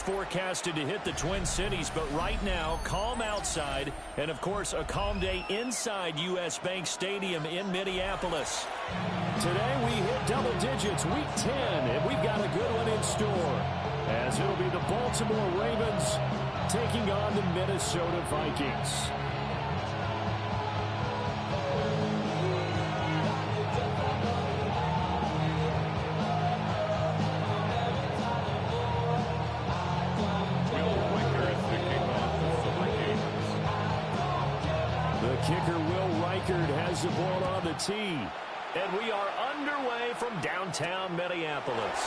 Forecasted to hit the Twin Cities, but right now, calm outside, and of course, a calm day inside U.S. Bank Stadium in Minneapolis. Today, we hit double digits, week 10, and we've got a good one in store, as it'll be the Baltimore Ravens taking on the Minnesota Vikings. Kicker Will Reichard has the ball on the tee. And we are underway from downtown Minneapolis.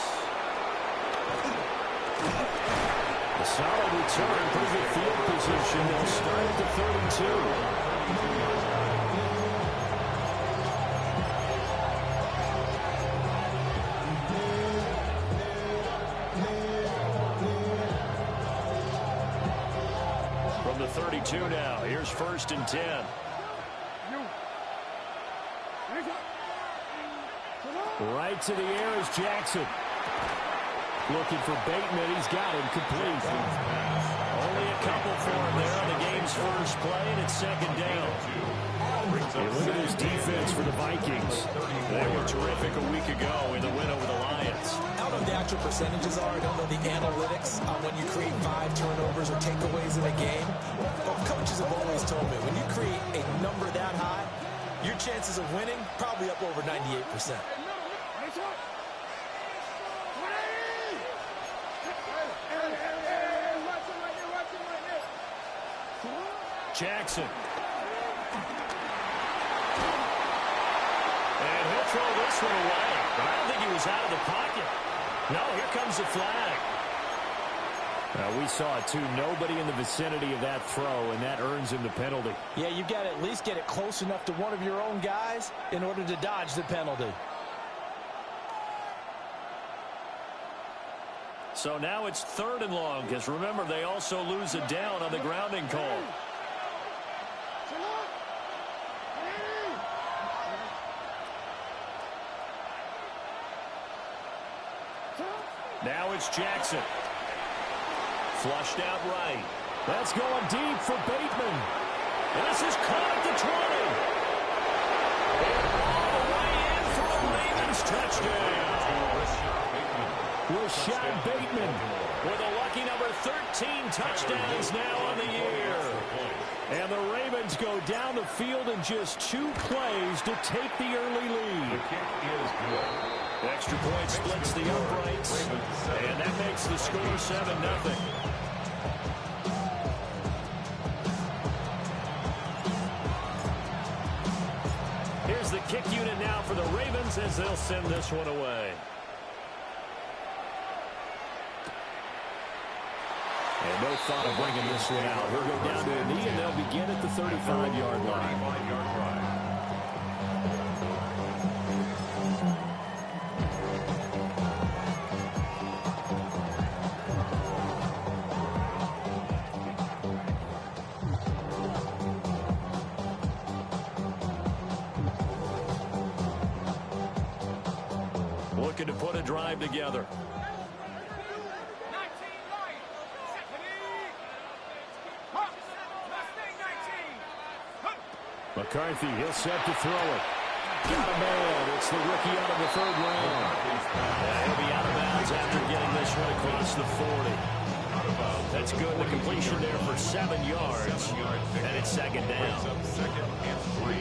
A solid return, pretty good field position. They'll start at the 32. From the 32 now, here's 1st and 10. Right to the air is Jackson. Looking for Bateman. He's got him complete. Only a couple for him there on the game's first play, and it's 2nd down. Hey, look at this defense for the Vikings. They were terrific a week ago in the win over the Lions. I don't know what the actual percentages are. I don't know the analytics on when you create 5 turnovers or takeaways in a game. But coaches have always told me, when you create a number that high, your chances of winning probably up over 98%. Jackson. And he'll throw this one away. But I don't think he was out of the pocket. No, here comes the flag. We saw it, too. Nobody in the vicinity of that throw, and that earns him the penalty. Yeah, you've got to at least get it close enough to one of your own guys in order to dodge the penalty. So now it's 3rd and long, because remember, they also lose a down on the grounding call. Now it's Jackson. Flushed out right. That's going deep for Bateman. And this is caught at the 20. And all the way in for a Ravens touchdown. Rashad Bateman with a lucky number 13 touchdowns now on the year. And the Ravens go down the field in just 2 plays to take the early lead. The kick is good. Extra point splits the uprights, and that makes the score 7-0. Here's the kick unit now for the Ravens as they'll send this one away. And no thought of bringing this one out. He'll go down to a knee, and they'll begin at the 35-yard line. Looking to put a drive together. McCarthy, he'll set to throw it. Got a man. It's the rookie out of the 3rd round. He'll be out of bounds after getting this one across the 40. That's good. The completion there for 7 yards. And it's 2nd down. 2nd and 3.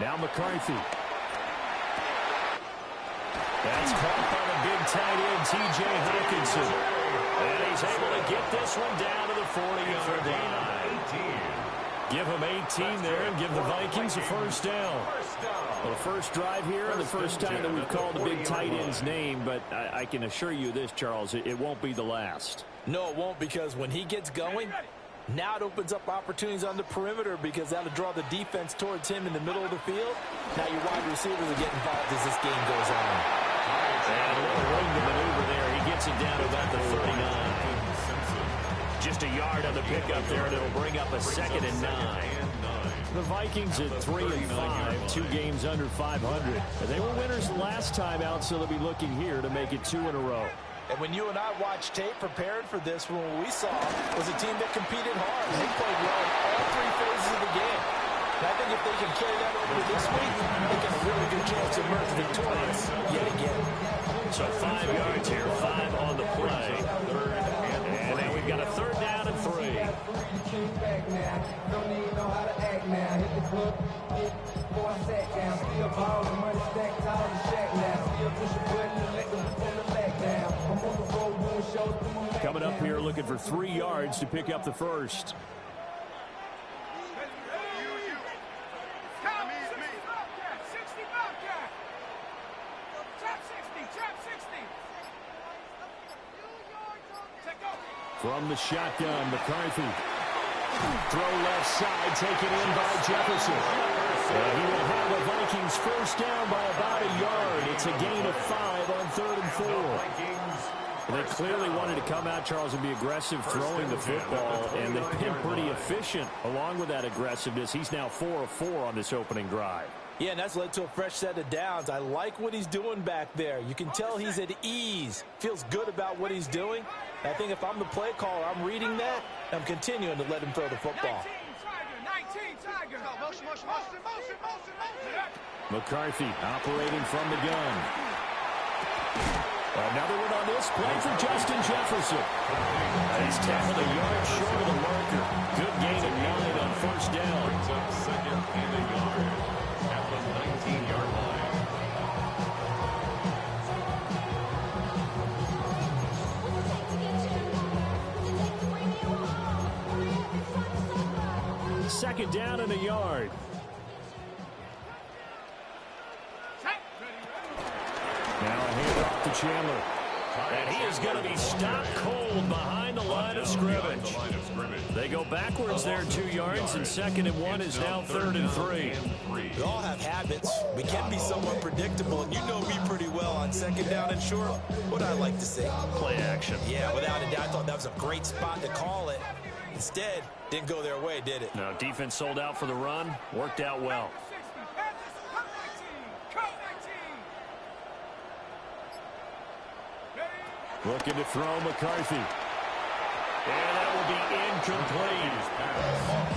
Now McCarthy. That's caught by the big tight end, T.J. Hawkinson. And he's able to get this one down to the 40-yard line. Give him 18 there and give the Vikings a 1st down. Well, the first drive here and the first time that we've called the big tight end's name, but I can assure you this, Charles, it won't be the last. No, it won't, because when he gets going, now it opens up opportunities on the perimeter because that'll draw the defense towards him in the middle of the field. Now your wide receivers will get involved as this game goes on. And a little room to maneuver there. He gets it down to about the 39. Just a yard on the pickup there, and it'll bring up a 2nd and 9. The Vikings at 3-5, 2 games under 500. And they were winners last time out, so they'll be looking here to make it 2 in a row. And when you and I watched tape prepared for this, what we saw was a team that competed hard. They played well in all 3 phases of the game. And I think if they can carry that over to this week, they got a really good chance to emerge victorious yet again. So 5 yards here, 5 on the play. And then we've got a 3rd down and 3. Coming up here looking for 3 yards to pick up the first. From the shotgun, McCarthy. Throw left side, taken in by Jefferson. He will have the Vikings first down by about a yard. It's a gain of 5 on 3rd and 4. They clearly wanted to come out, Charles, and be aggressive throwing the football, and they've been pretty efficient along with that aggressiveness. He's now 4 of 4 on this opening drive. Yeah, and that's led to a fresh set of downs. I like what he's doing back there. You can tell he's at ease. Feels good about what he's doing. I think if I'm the play caller, I'm reading that, and I'm continuing to let him throw the football. 19 Tiger. McCarthy operating from the gun. Another one on this play for Justin Jefferson. He's tackled a yard short of the marker. Good gain of 9 on first down. Brings up 2nd and a yard at the 19-yard line. Second down and a yard. Now a handoff to Chandler. And he is going to be stopped cold behind the line of scrimmage. They go backwards there 2 yards, and 2nd and 1 is now 3rd and 3. We all have habits. We can be somewhat predictable, and you know me pretty well on 2nd down and short. What I like to see. Play action. Yeah, without a doubt, I thought that was a great spot to call it. Instead, didn't go their way, did it? Now, defense sold out for the run. Worked out well. Looking to throw McCarthy. And that will be incomplete.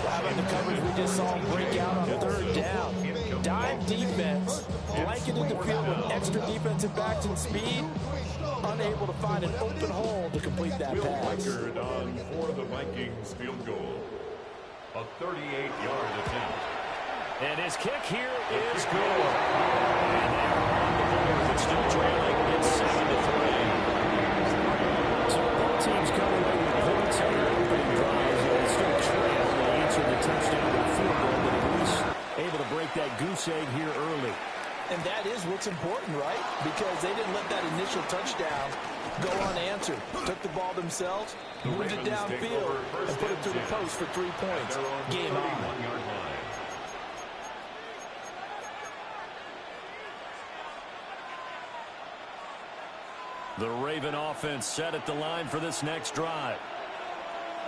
How about the coverage we just saw him break out on 3rd down? Dime defense, blanketed the field with extra defensive backs and speed, unable to find an open hole to complete that pass. Record on for the Vikings field goal. A 38-yard attempt. And his kick here is good. And they are on the board, but still trailing. It's 7-3. So both teams coming away with points on their opening drives. They still trail. They answer the touchdown with a field goal, but at least able to break that goose egg here early. And that is what's important, right? Because they didn't let that initial touchdown go unanswered. Took the ball themselves, moved it downfield, and put it through the post for 3 points. Game on. The Raven offense set at the line for this next drive.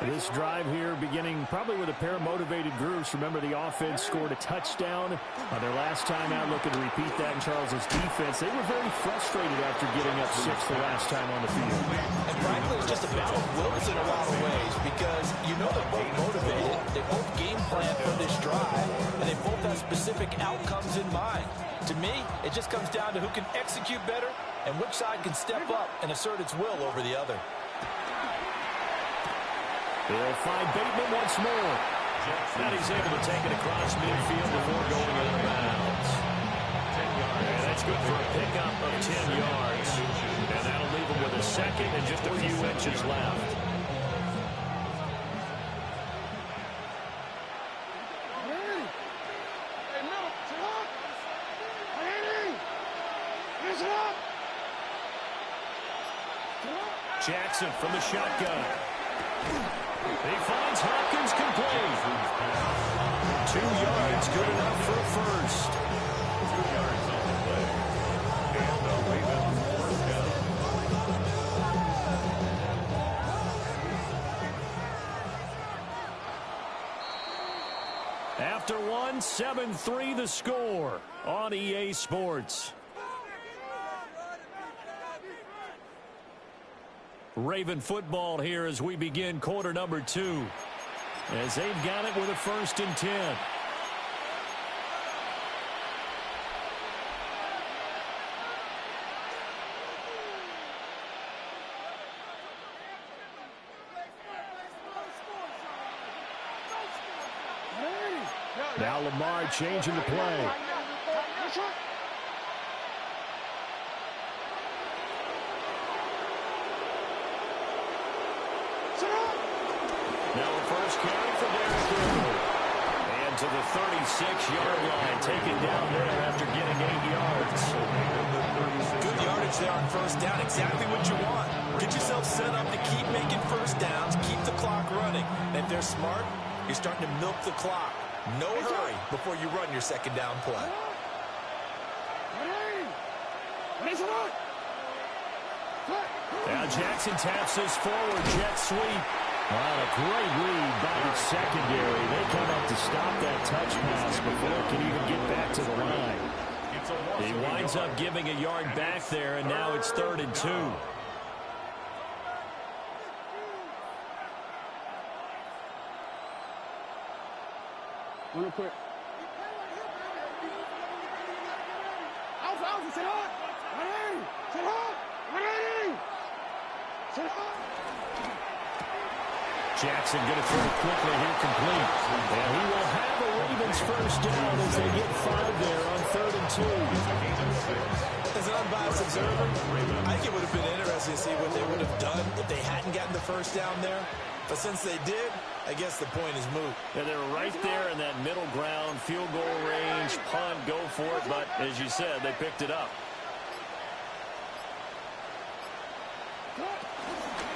This drive here beginning probably with a pair of motivated groups. Remember, the offense scored a touchdown on their last time out. Looking to repeat that in Charles's defense. They were very frustrated after getting up 6 the last time on the field. And frankly, it's just a battle of wills in a lot of ways because you know they're both motivated. They both game plan for this drive, and they both have specific outcomes in mind. To me, it just comes down to who can execute better and which side can step up and assert its will over the other. They'll find Bateman once more. And he's able to take it across midfield before going out of bounds. And that's good for a pickup of 10 yards. And that'll leave him with a 2nd and just a few inches left. Jackson from the shotgun. He finds Hopkins complete. 2 yards, good enough for a first. 2 yards on the play. And the Ravens after one. 7-3 the score on EA Sports. Raven football here as we begin quarter number 2. As they've got it with a 1st and 10. Now Lamar changing the play. Now a first carry for Derrick Henry. And to the 36-yard line, taken down there after getting 8 yards. Good yardage there on first down. Exactly what you want. Get yourself set up to keep making first downs, keep the clock running. And if they're smart, you're starting to milk the clock. No hurry before you run your second down play. Now Jackson taps this forward, jet sweep. A great read by the secondary. They come up to stop that touch pass before it can even get back to the line. He winds up giving a yard back there, and now it's 3rd and 2. Real quick. Alpha, sit hard. Sit hard. Sit hard. Jackson going to throw quickly here, complete. And he will have a Ravens first down as they get 5 there on 3rd and 2. As an unbiased observer, I think it would have been interesting to see what they would have done if they hadn't gotten the first down there. But since they did, I guess the point is moot. Yeah, they were right there in that middle ground, field goal range, punt, go for it. But as you said, they picked it up.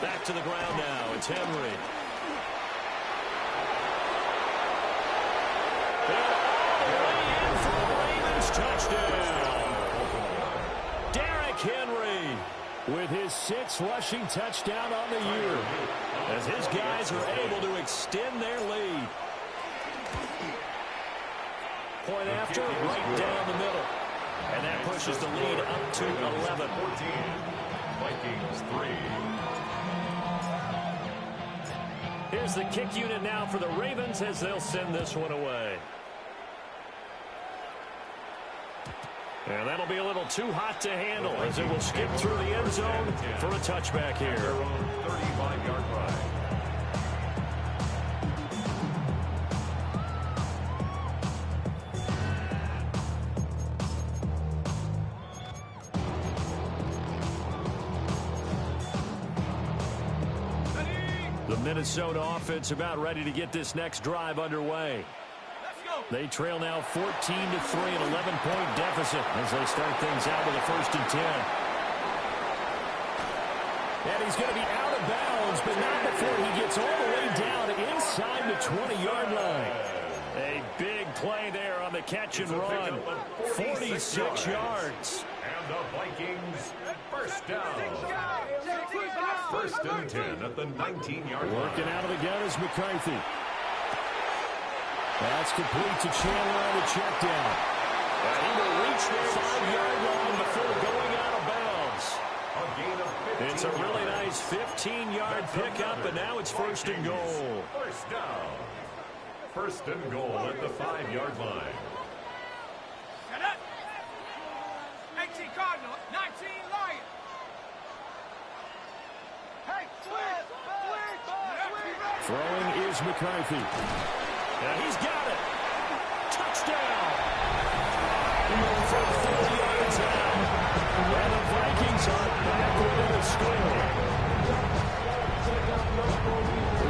Back to the ground now. It's Henry. Touchdown. Derrick Henry with his 6th rushing touchdown on the year as his guys are able to extend their lead. Point after, right down the middle. And that pushes the lead up to 11. Vikings 3. Here's the kick unit now for the Ravens as they'll send this one away. And that'll be a little too hot to handle as it will skip through the end zone for a touchback here. Their own 35-yard line. The Minnesota offense about ready to get this next drive underway. They trail now 14-3, an 11-point deficit as they start things out with a 1st and 10. And he's going to be out of bounds, but not before he gets all the way down inside the 20-yard line. A big play there on the catch and run. 46 yards. And the Vikings first down. 1st and 10 at the 19-yard line. Working out of the gun is McCarthy. That's complete to Chandler on the check down. And he will reach the 5-yard line before going out of bounds. A gain of 15 It's a really nice 15-yard pickup, and now it's 1st and goal. First down. 1st and goal at the 5-yard line. Set up. 18 Cardinal, 19 Lion. Hey, switch. Throwing is McCarthy. And he's got it. Touchdown. For 4 yards out. And the Vikings are back within a score.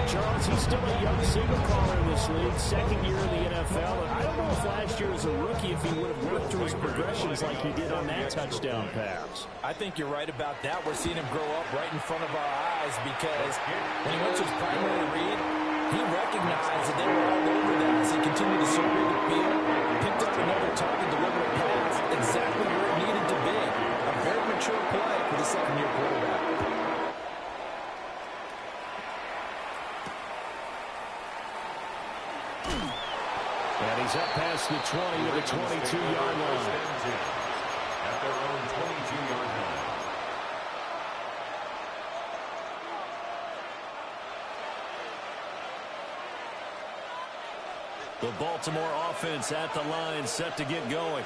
Charles, he's still a young single caller in this league, 2nd year in the NFL. And I don't know if last year as a rookie if he would have worked through his progressions like he did on that touchdown pass. I think you're right about that. We're seeing him grow up right in front of our eyes because when he went to his primary read, he recognized that they were all over that as he continued to survey the field, picked up another target, delivered a pass, exactly where it needed to be. A very mature play for the 2nd-year quarterback. And he He's up past the 20 to the 22-yard line. At their own 22-yard line. The Baltimore offense at the line, set to get going.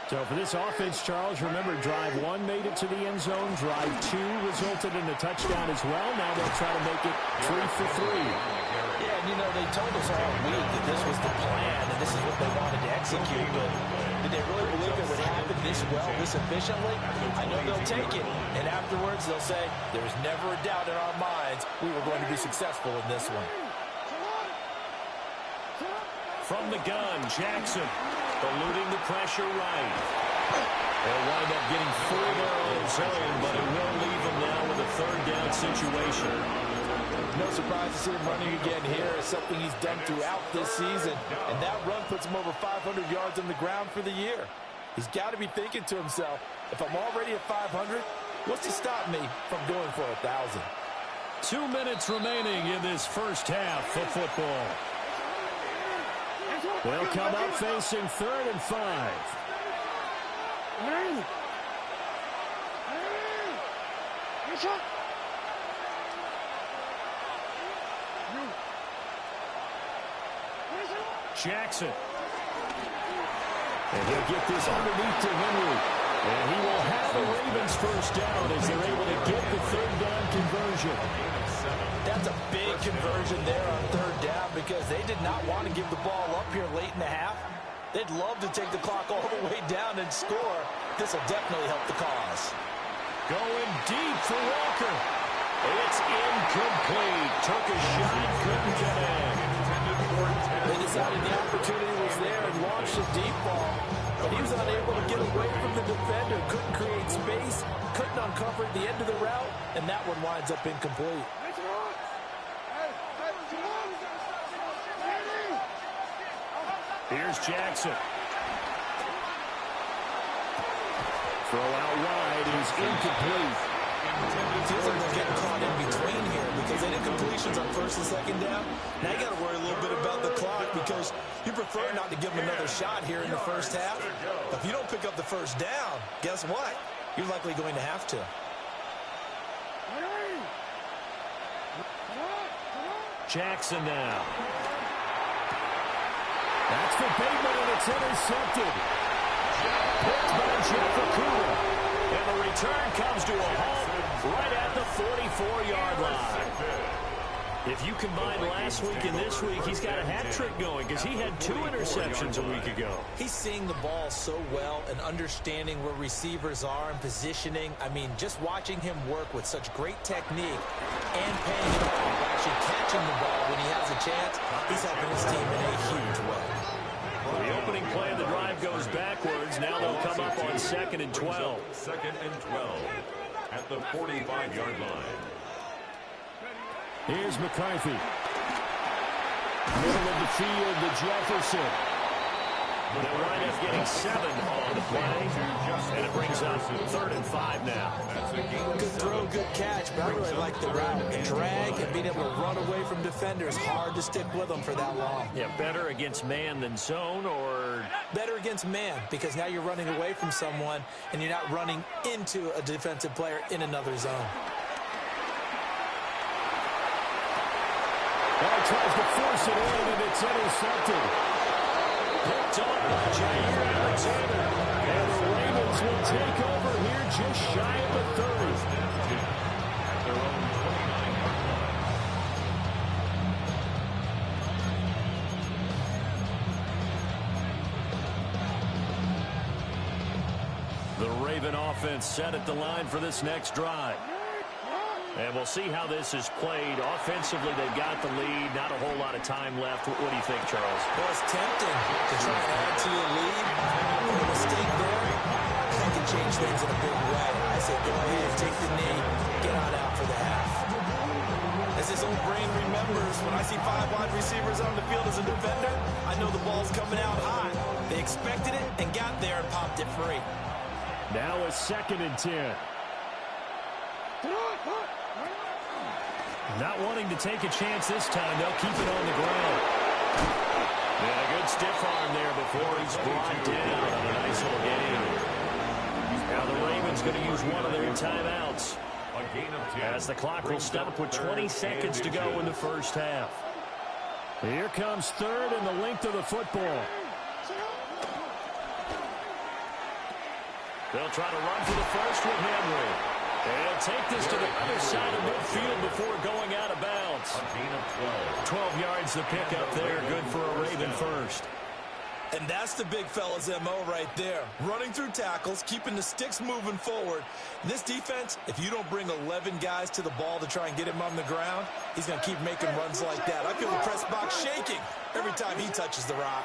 So for this offense, Charles, remember, drive 1 made it to the end zone. Drive 2 resulted in a touchdown as well. Now they'll try to make it 3 for 3. Yeah, and you know, they told us all week that this was the plan and this is what they wanted to execute. But did they really believe it would happen this well, this efficiently? I know they'll take it. And afterwards, they'll say, there's never a doubt in our minds we were going to be successful in this one. From the gun, Jackson eluding the pressure right. They'll wind up getting 4 their own zone, but it will leave them now with a 3rd down situation. No surprise to see him running again here. It's something he's done throughout this season. And that run puts him over 500 yards on the ground for the year. He's got to be thinking to himself, if I'm already at 500, what's to stop me from going for 1,000? 2 minutes remaining in this first half of football. They'll come up facing 3rd and 5. Jackson. And he'll get this underneath to Henry. And he will have the Ravens first down as they're able to get the 3rd down conversion. That's a big conversion there on 3rd down because they did not want to give the ball up here late in the half. They'd love to take the clock all the way down and score. This will definitely help the cause. Going deep for Walker. It's incomplete. Took a shot, couldn't get in. They decided the opportunity was there and launched a deep ball. But he was unable to get away from the defender. Couldn't create space. Couldn't uncover at the end of the route. And that one winds up incomplete. Here's Jackson. Throw out wide is incomplete. It feels like they're getting caught in between here because they did completions on 1st and 2nd down. Now you got to worry a little bit about the clock because you prefer not to give them another shot here in the first half. If you don't pick up the 1st down, guess what? You're likely going to have to. Jackson now. That's for Bateman, and it's intercepted. Picked by Jeff Okuda. And the return comes to a halt right at the 44-yard line. If you combine last week and this week, he's got a hat trick going because he had 2 interceptions a week ago. He's seeing the ball so well and understanding where receivers are and positioning. I mean, just watching him work with such great technique and paying it off, actually catching the ball when he has a chance, he's helping his team in a huge way. The opening play of the drive goes backwards. Now they'll come up on 2nd and 12. 2nd and 12 at the 45-yard line. Here's McCarthy. Middle of the field to Jefferson. They'll wind up getting 7 on the play. And it brings up 3rd and 5 now. Good throw, good catch, but I really like the route. The drag and being able to run away from defenders. Hard to stick with them for that long. Yeah, better against man than zone, or better against man because now you're running away from someone and you're not running into a defensive player in another zone. Well, tries to force it in, and it's intercepted. Picked up by Jair Alexander. And the Ravens will take over here just shy of the 30. At their own 29-yard line. The Raven offense set at the line for this next drive. And we'll see how this is played. Offensively, they've got the lead. Not a whole lot of time left. What do you think, Charles? Well, it's tempting to try and add to your lead. A mistake there, that can change things in a big way. I say go ahead, take the knee, get on out for the half. As his old brain remembers, when I see 5 wide receivers on the field as a defender, I know the ball's coming out high. They expected it and got there and popped it free. Now a 2nd and 10. Not wanting to take a chance this time. They'll keep it on the ground. And a good stiff arm there before he's brought down on a nice little gain. Now the Ravens going to use one of their timeouts as the clock will stop with 20 seconds to go in the first half. Here comes third and the length of the football. They'll try to run for the first with Henry. They'll take this to the other side of midfield before going out of bounds. 12 yards to pick up there. Good for a Raven first. And that's the big fella's MO right there. Running through tackles, keeping the sticks moving forward. This defense, if you don't bring 11 guys to the ball to try and get him on the ground, he's going to keep making runs like that. I feel the press box shaking every time he touches the rock.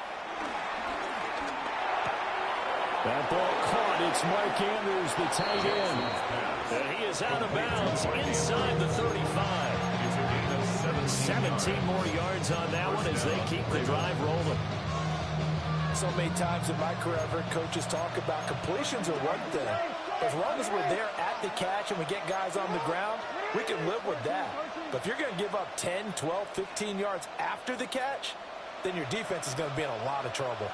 That ball caught. It's Mike Andrews, the tight end. And he is out of bounds inside the 35. 17 more yards on that one as they keep the drive rolling. So many times in my career, I've heard coaches talk about completions are one thing. As long as we're there at the catch and we get guys on the ground, we can live with that. But if you're going to give up 10, 12, 15 yards after the catch, then your defense is going to be in a lot of trouble.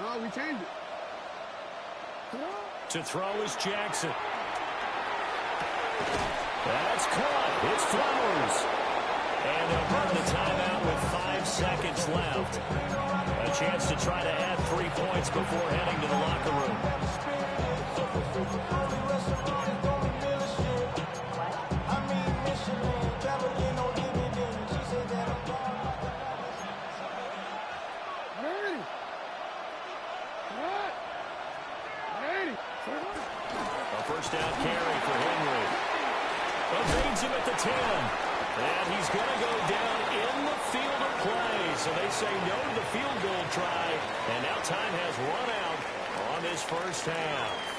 No, we changed it. To throw is Jackson. That's caught. It's Flowers. And they'll burn the timeout with 5 seconds left. A chance to try to add 3 points before heading to the locker room. A first down carry for Henry. Evades him at the 10. And he's going to go down in the field of play. So they say no to the field goal try. And now time has run out on this first half.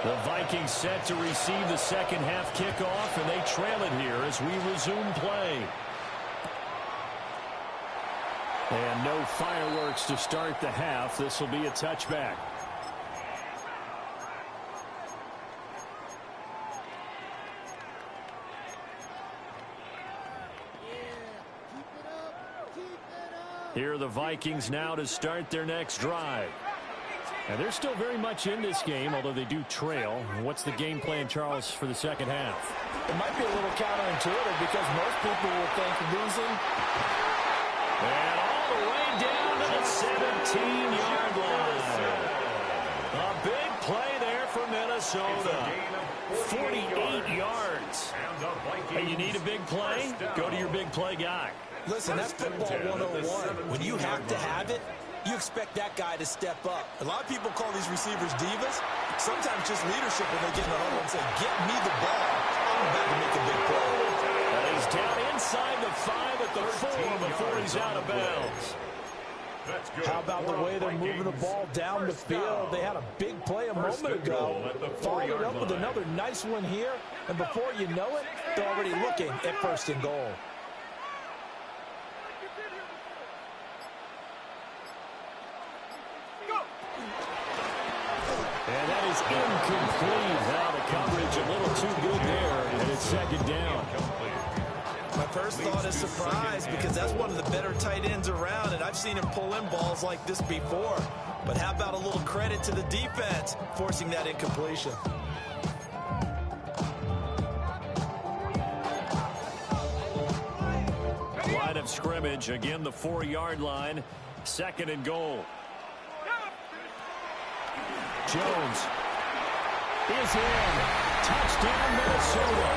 The Vikings set to receive the second half kickoff, and they trail it here as we resume play. And no fireworks to start the half. This will be a touchback. Here are the Vikings now to start their next drive. And they're still very much in this game, although they do trail. What's the game plan, Charles, for the second half? It might be a little counterintuitive because most people will think losing. And all the way down to the 17-yard line. A big play there for Minnesota. 48 yards. Hey, you need a big play? Go to your big play guy. Listen, that's football 101. When you have to have it, you expect that guy to step up. A lot of people call these receivers divas. Sometimes just leadership when they get in the huddle and say, get me the ball. I'm about to make a big play. And he's down inside the 5 at the 4 before he's out of bounds. How about the way they're moving the ball down the field? They had a big play a moment ago. Followed up with another nice one here. And before you know it, they're already looking at first and goal. And that is incomplete. Now the coverage a little too good there, and it's second down. My first thought is surprise because that's one of the better tight ends around, and I've seen him pull in balls like this before. But how about a little credit to the defense forcing that incompletion? Line of scrimmage, again the 4-yard line, second and goal. Jones is in. Touchdown, Minnesota.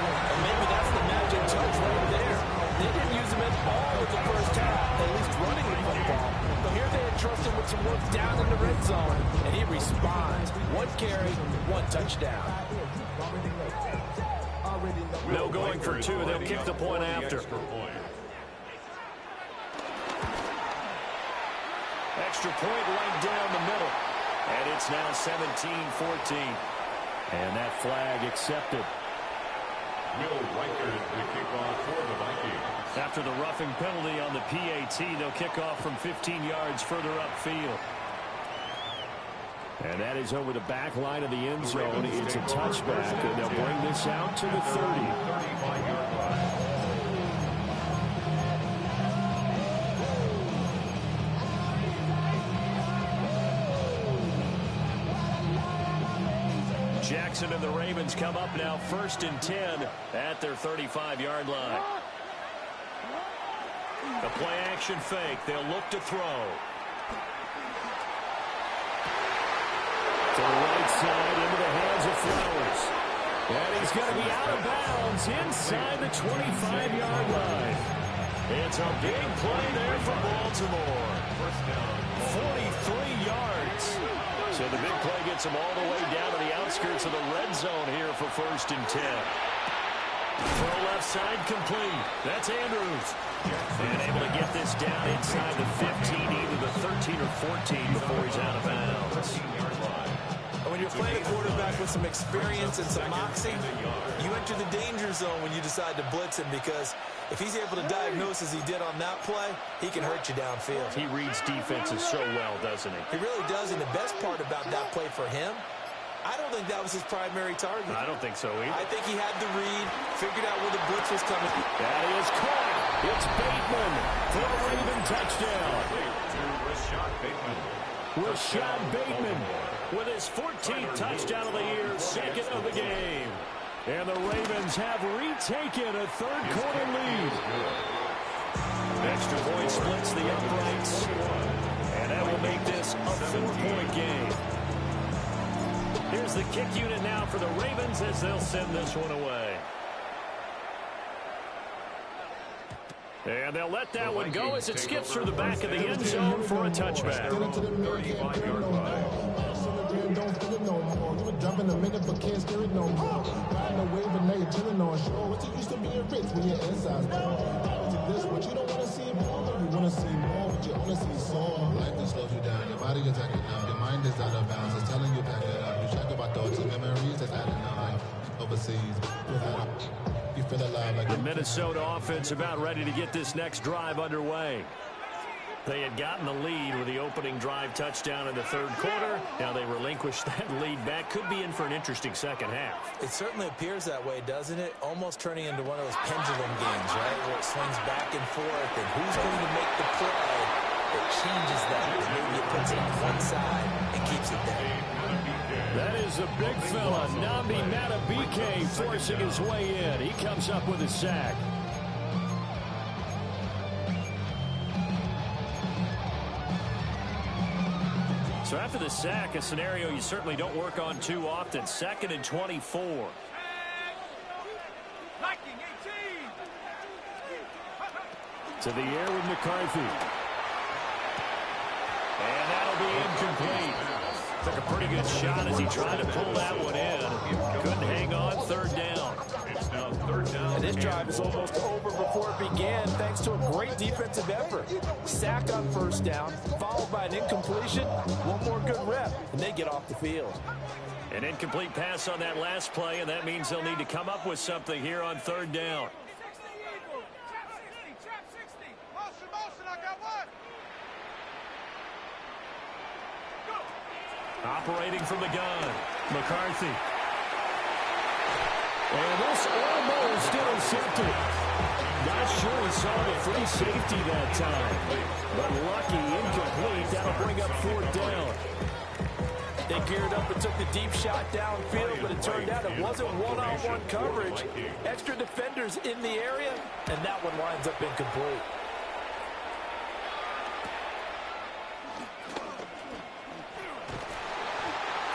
And maybe that's the magic touch right there. They didn't use him at all in the first half, at least running the football. But here they entrusted with some work down in the red zone, and he responds. 1 carry, 1 touchdown. No going for 2. They'll kick the point after. Extra point right down the middle. And it's now 17-14. And that flag accepted. Will Riker to kick off for the Vikings. After the roughing penalty on the PAT, they'll kick off from 15 yards further upfield. And that is over the back line of the end zone. It's a touchback, and they'll bring this out to the 30. 35-yard line. Jackson and the Ravens come up now 1st and 10 at their 35-yard line. The play action fake. They'll look to throw. To the right side into the hands of Flowers. And he's going to be out of bounds inside the 25-yard line. It's a big play there for Baltimore. 43 yards. So the big play gets him all the way down to the outskirts of the red zone here for 1st and 10. Throw left side complete. That's Andrews. And able to get this down inside the 15, either the 13 or 14 before he's out of bounds. When you're playing a quarterback with some experience and some moxie, you enter the danger zone when you decide to blitz him, because if he's able to diagnose as he did on that play, he can hurt you downfield. He reads defenses so well, doesn't he? He really does, and the best part about that play for him, I don't think that was his primary target. I don't think so either. I think he had the read, figured out where the blitz was coming. That is caught. It's Bateman for a Raven touchdown. Rashad Bateman with his 14th touchdown of the year, 2nd of the game. And the Ravens have retaken a 3rd quarter lead. Extra point splits the uprights. And that will make this a 4-point game. Here's the kick unit now for the Ravens as they'll send this one away. And they'll let that one go as it skips through the back of the end zone for a touchback. 35-yard line. Don't feel it no more. You were jumping a minute but can't steer it no more. Riding a wave and now you're chilling on shore. What's it used to being rich when your inside's gone? This what you don't want to see more. You want to see more, but you only see sore. Life just slows you down. Your body is acting up. Your mind is out of bounds. It's telling you back it up. You check about thoughts and memories that's adding up. Overseas, without you feel alive like the Minnesota offense about ready to get this next drive underway. They had gotten the lead with the opening drive touchdown in the 3rd quarter. Now they relinquish that lead back. Could be in for an interesting second half. It certainly appears that way, doesn't it? Almost turning into one of those pendulum games, right? Where it swings back and forth, and who's going to make the play that changes that? Maybe it puts it on one side and keeps it there. That is a big fella, Nnamdi Madubuike, forcing his way in. He comes up with a sack. So after the sack, a scenario you certainly don't work on too often. 2nd and 24. To the air with McCarthy. And that'll be incomplete. Took a pretty good shot as he tried to pull that one in. Couldn't hang on. 3rd down. It's now 3rd down. And this drive is almost over before it began, thanks to a great defensive effort. Sack on 1st down, followed by an incompletion. One more good rep, and they get off the field. An incomplete pass on that last play, and that means they'll need to come up with something here on 3rd down. Operating from the gun, McCarthy. And this almost intercepted. Not sure he saw the free safety that time. But lucky, incomplete. That'll bring up 4th down. They geared up and took the deep shot downfield, but it turned out it wasn't one-on-one coverage. Extra defenders in the area, and that one winds up incomplete.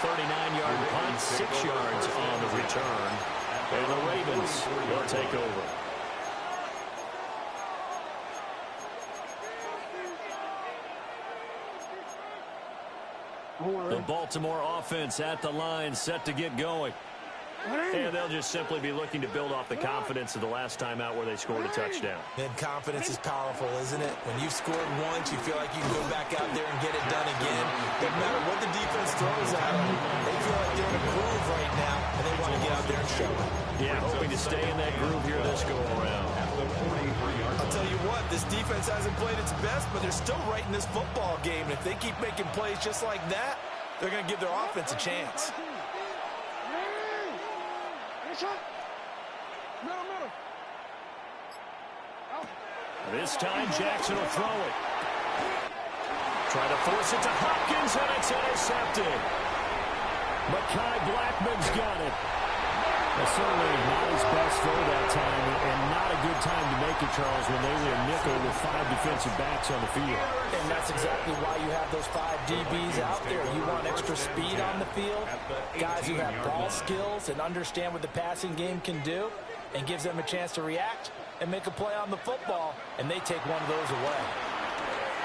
.39-yard punt, 6 yards on the return. And the Ravens will take over. The Baltimore offense at the line, set to get going. And they'll just simply be looking to build off the confidence of the last time out where they scored a touchdown. And confidence is powerful, isn't it? When you've scored once, you feel like you can go back out there and get it done again. Doesn't matter what the defense throws at them. They feel like they're in a groove right now, and they want to get out there and show it. Yeah, hoping to stay in that groove here this go-around. I'll tell you what, this defense hasn't played its best, but they're still right in this football game. And if they keep making plays just like that, they're going to give their offense a chance. This time, Jackson will throw it. Try to force it to Hopkins, and it's intercepted. Mekhi Blackman's got it. Well, certainly not his best throw that time, and not a good time to make it, Charles, when they were a nickel with 5 defensive backs on the field. And that's exactly why you have those 5 DBs out there. You want extra speed on the field, guys who have ball skills and understand what the passing game can do, and gives them a chance to react and make a play on the football, and they take one of those away.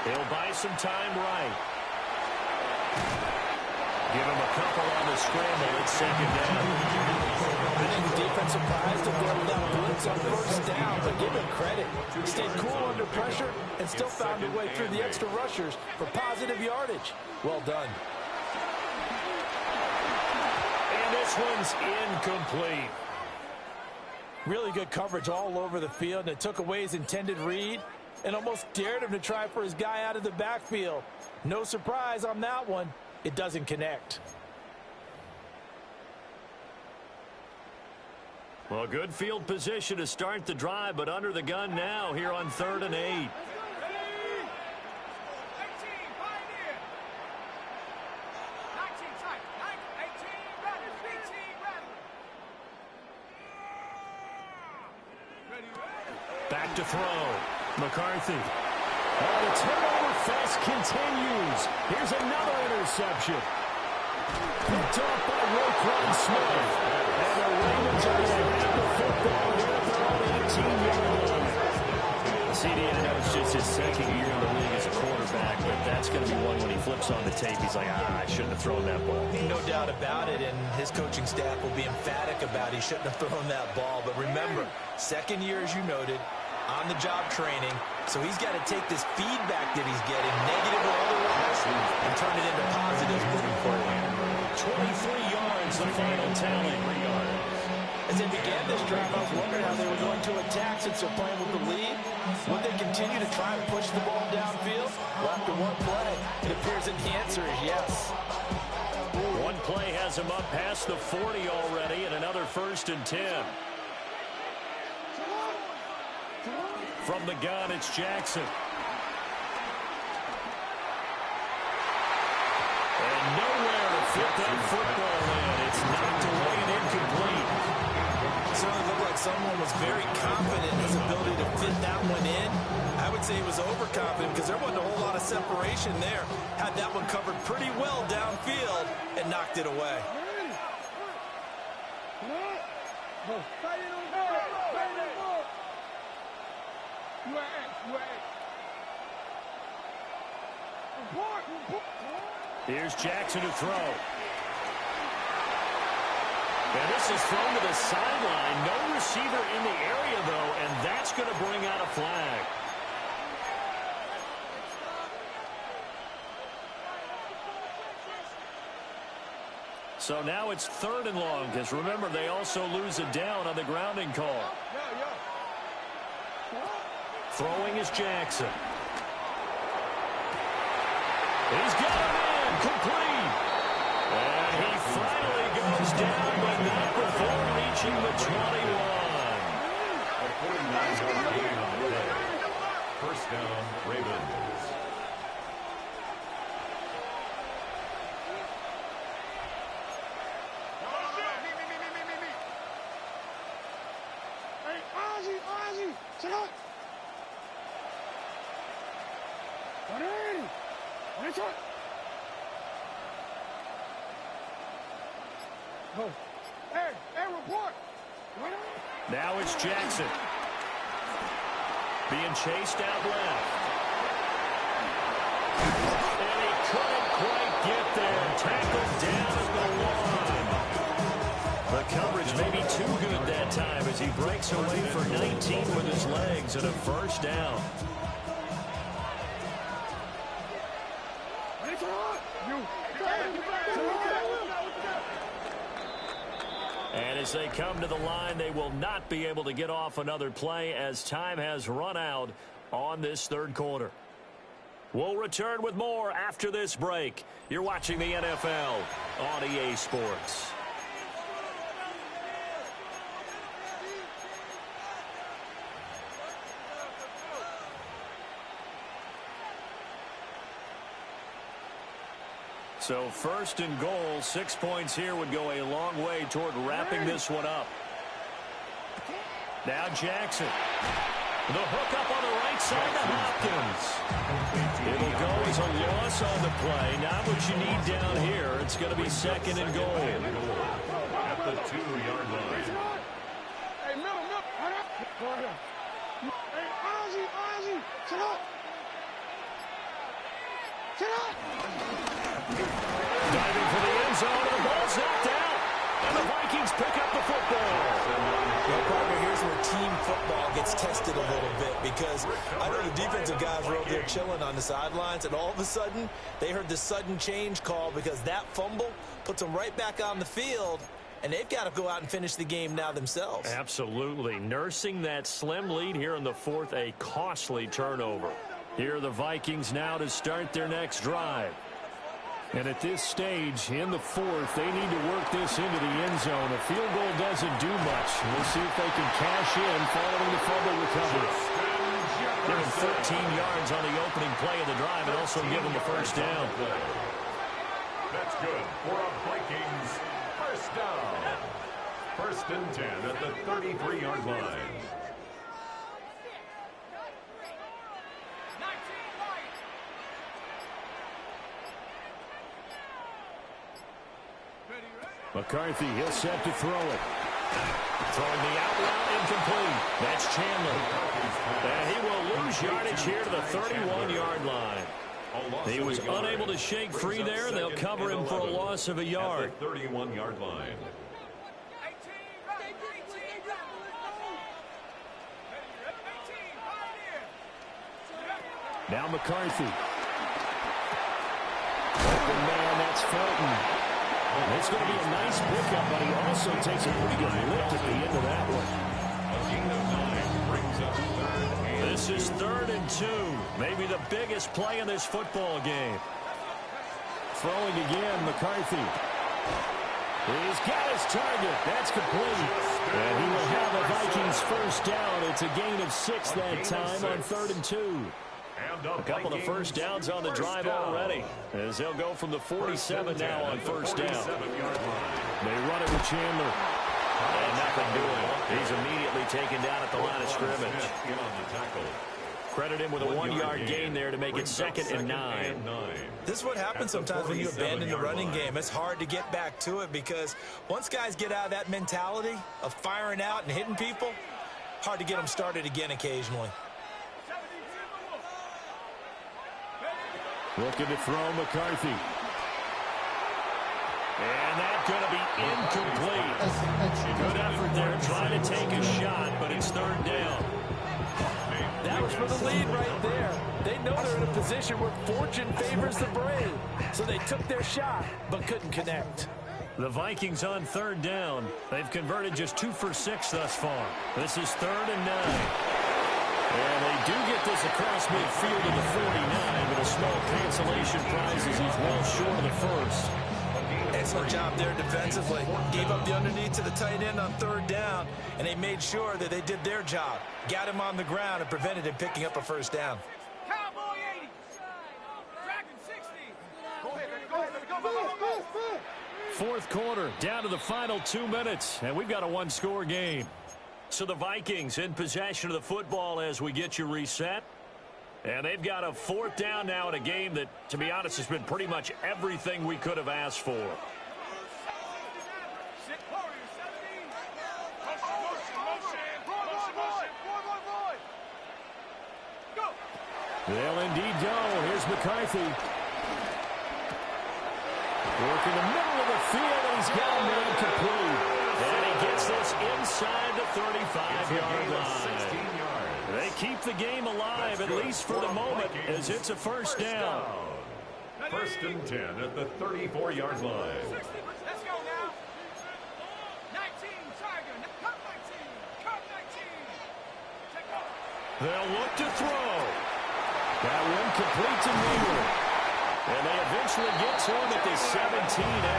They'll buy some time right. Give him a couple on the scramble. It's second down. I think the defense surprised him there with that blitz on first down, but give him credit. He stayed cool under pressure and still found a way through the extra rushers for positive yardage. Well done. And this one's incomplete. Really good coverage all over the field, and it took away his intended read and almost dared him to try for his guy out of the backfield. No surprise on that one. It doesn't connect. Well, good field position to start the drive, but under the gun now here on 3rd and 8. Back to throw. McCarthy. Oh, the turnover fest continues. Here's another interception. Picked off by Roquan Smith. And the Ravens are going to have the football here at their own 18-yard line. CD, I know it's just his second year in the league as a quarterback, but that's going to be one when he flips on the tape. He's like, I shouldn't have thrown that ball. No doubt about it, and his coaching staff will be emphatic about he shouldn't have thrown that ball. But remember, second year, as you noted, on-the-job training, so he's got to take this feedback that he's getting, negative or otherwise, and turn it into positive moving forward. 23 yards, the final tally. As they began this drive, I was wondering how they were going to attack since they're playing with the lead. Would they continue to try and push the ball downfield? Well, after one play, it appears that the answer is yes. One play has him up past the 40 already, and another 1st and 10. From the gun, it's Jackson. And nowhere to fit that football in. It's knocked away and incomplete. Certainly looked like someone was very confident in his ability to fit that one in. I would say he was overconfident because there wasn't a whole lot of separation there. Had that one covered pretty well downfield and knocked it away. Here's Jackson to throw. And this is thrown to the sideline. No receiver in the area, though, and that's going to bring out a flag. So now it's 3rd and long, because remember, they also lose a down on the grounding call. Throwing is Jackson. He's got him in, complete. And he finally goes down, but not before reaching the 21. A 49-yard gain on the play. First down, Ravens. Now it's Jackson. Being chased out left. And he couldn't quite get there. Tackled down at the 1. The coverage may be too good that time as he breaks away for 19 with his legs and a first down. And as they come to the line, they will not be able to get off another play as time has run out on this third quarter. We'll return with more after this break. You're watching the NFL on EA Sports. So first and goal, 6 points here would go a long way toward wrapping this one up. Now Jackson. The hook up on the right side to Hopkins. It'll go as a loss on the play. Not what you need down here. It's going to be second and goal. At the 2-yard line. Hey, middle. Go ahead. Hey, Ozzy, sit up. Sit up. Diving for the end zone, and the ball's knocked out. And the Vikings pick up the football. Well, partner, here's where team football gets tested a little bit, because I know the defensive guys were over there chilling on the sidelines, and all of a sudden, they heard the sudden change call because that fumble puts them right back on the field, and they've got to go out and finish the game now themselves. Absolutely. Nursing that slim lead here in the fourth, a costly turnover. Here are the Vikings now to start their next drive. And at this stage, in the fourth, they need to work this into the end zone. A field goal doesn't do much. We'll see if they can cash in following the fumble recovery. Give them 13 yards on the opening play of the drive and also give them a first down. That's good for a Vikings first down. First and 10 at the 33-yard line. McCarthy, he'll set to throw it. Throwing the out route incomplete. That's Chandler. And he will lose yardage here to the 31-yard line. He was unable to shake free there. They'll cover him for a loss of a yard. 31-yard line. Now McCarthy. Open man, that's Felton. It's going to be a nice pickup, but he also takes a pretty good lift at the end of that one. This is 3rd and 2. Maybe the biggest play in this football game. Throwing again, McCarthy. He's got his target. That's complete. And he will have a Vikings first down. It's a gain of 6 that time on 3rd and 2. A couple of first downs on the drive already, as they'll go from the 47 now on first down. They run it with Chandler. And nothing doing. He's immediately taken down at the line of scrimmage. Credit him with a 1-yard gain there to make it 2nd and 9. This is what happens sometimes when you abandon the running game. It's hard to get back to it because once guys get out of that mentality of firing out and hitting people, hard to get them started again occasionally. Looking to throw McCarthy. And that's going to be incomplete. Good effort there trying to take a shot, but it's 3rd down. That was for the lead right there. They know they're in a position where fortune favors the brave. So they took their shot, but couldn't connect. The Vikings on 3rd down. They've converted just 2 for 6 thus far. This is 3rd and 9. And they do get this across midfield to the 49, but a small cancellation prize as he's well short of the first. Excellent job there defensively. Gave up the underneath to the tight end on 3rd down, and they made sure that they did their job. Got him on the ground and prevented him picking up a first down. Cowboy 80. Dragon 60. Go ahead, go. 4th quarter, down to the final 2 minutes, and we've got a 1-score game. So the Vikings in possession of the football as we get you reset. And they've got a 4th down now in a game that, to be honest, has been pretty much everything we could have asked for. They'll indeed go. Here's McCarthy. Working the middle of the field, and he's got him incomplete. And he gets this inside the 35-yard line. They keep the game alive, at least for the moment, as it's a first down. 1st and 10 at the 34-yard line. Let's go now. 19. Tiger. Come 19. Come 19. Check out. They'll look to throw. That one complete to Neal. And they eventually get to him at the 17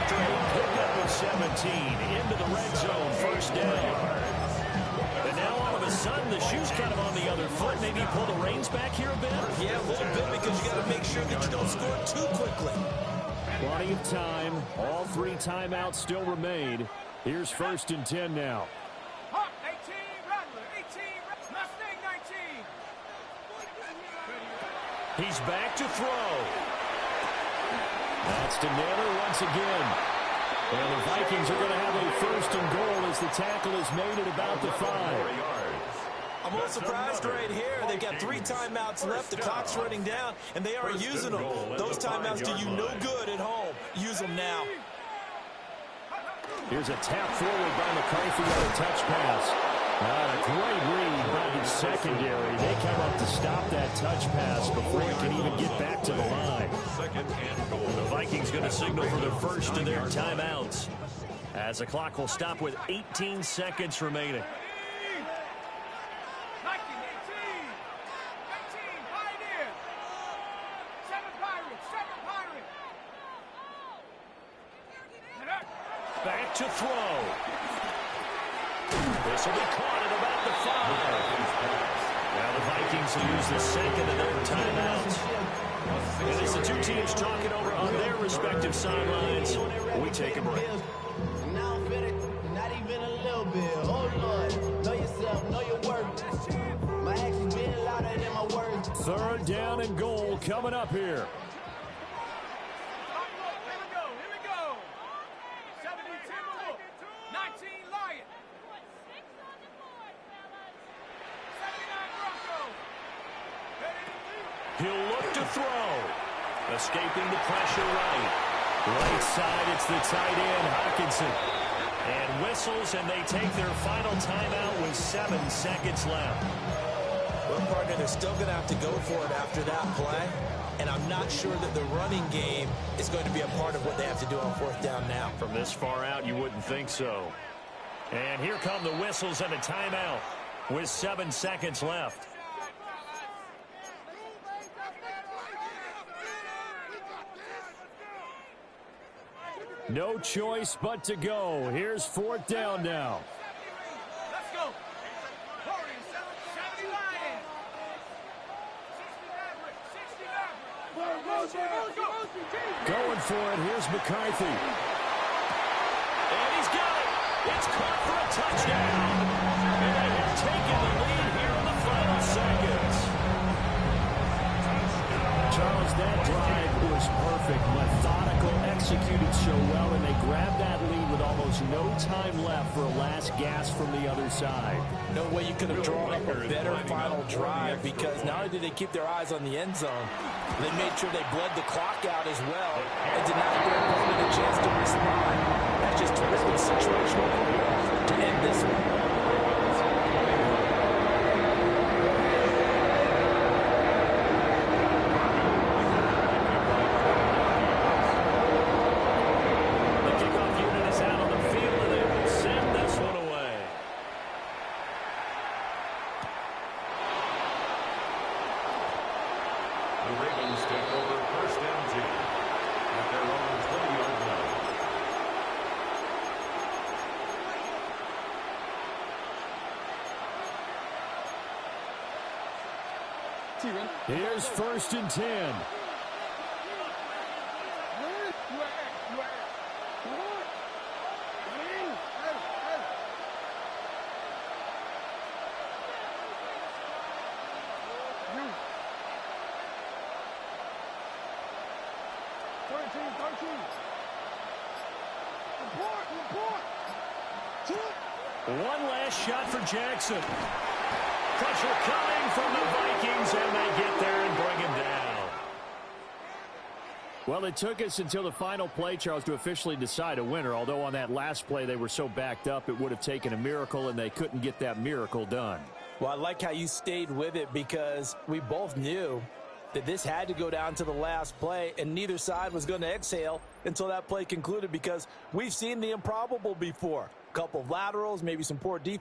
after a pickup of 17 into the red zone, first down. And now all of a sudden the shoe's kind of on the other foot. Maybe pull the reins back here a bit? Yeah, a little bit, because you got to make sure that you don't score too quickly. Plenty of time. All 3 timeouts still remain. Here's 1st and 10 now. Hawk 18, Rattler 18, Mustang 19. He's back to throw. That's to Naylor once again. And the Vikings are going to have a 1st and goal as the tackle is made at about the 5. I'm a little surprised right here. They've got 3 timeouts left. The clock's running down, and they aren't using them. Those timeouts do you no good at home. Use them now. Here's a tap forward by McCarthy on a touch pass. A great read by the secondary. They come up to stop that touch pass before it can even get back to the line. The Vikings going to signal for their first of their timeouts, as the clock will stop with 18 seconds remaining. 19, 18. 19, Pioneer. 7 Pirates, 7 Pirates. Back to throw. This will be caught at about the 5. Now the Vikings will use the second of their timeouts. And as the 2 teams talking over on their respective sidelines, we take a break. Not even a little bit. Oh, Lord. Know yourself. Know your worth. My actions being louder than my words. 3rd down and goal coming up here. Here we go. 17 Timberwolf. 19 Lion. 79 Broncos. He'll look to throw. Escaping the pressure right. Right side, it's the tight end, Hawkinson. And whistles, and they take their final timeout with 7 seconds left. Well, partner, they're still going to have to go for it after that play. And I'm not sure that the running game is going to be a part of what they have to do on 4th down now. From this far out, you wouldn't think so. And here come the whistles and a timeout with 7 seconds left. No choice but to go. Here's 4th down now. Let's go. Warriors, 70 Lions. 60 Maverick. Going for it. Here's McCarthy. And he's got it. It's caught for a touchdown. And they have taken the lead here in the final seconds. Charles, that drive was perfect. Methodical, executed so well, and they grabbed that lead with almost no time left for a last gasp from the other side. No way you could have drawn up a better final drive, because not only did they keep their eyes on the end zone, they made sure they bled the clock out as well and did not give their opponent a chance to respond. That's just terrific situational football to end this one. Here's 1st and 10. One last shot for Jackson. Pressure coming from the Vikings, and they get there and bring him down. Well, it took us until the final play, Charles, to officially decide a winner, although on that last play they were so backed up it would have taken a miracle, and they couldn't get that miracle done. Well, I like how you stayed with it, because we both knew that this had to go down to the last play, and neither side was going to exhale until that play concluded, because we've seen the improbable before. A couple of laterals, maybe some poor defense.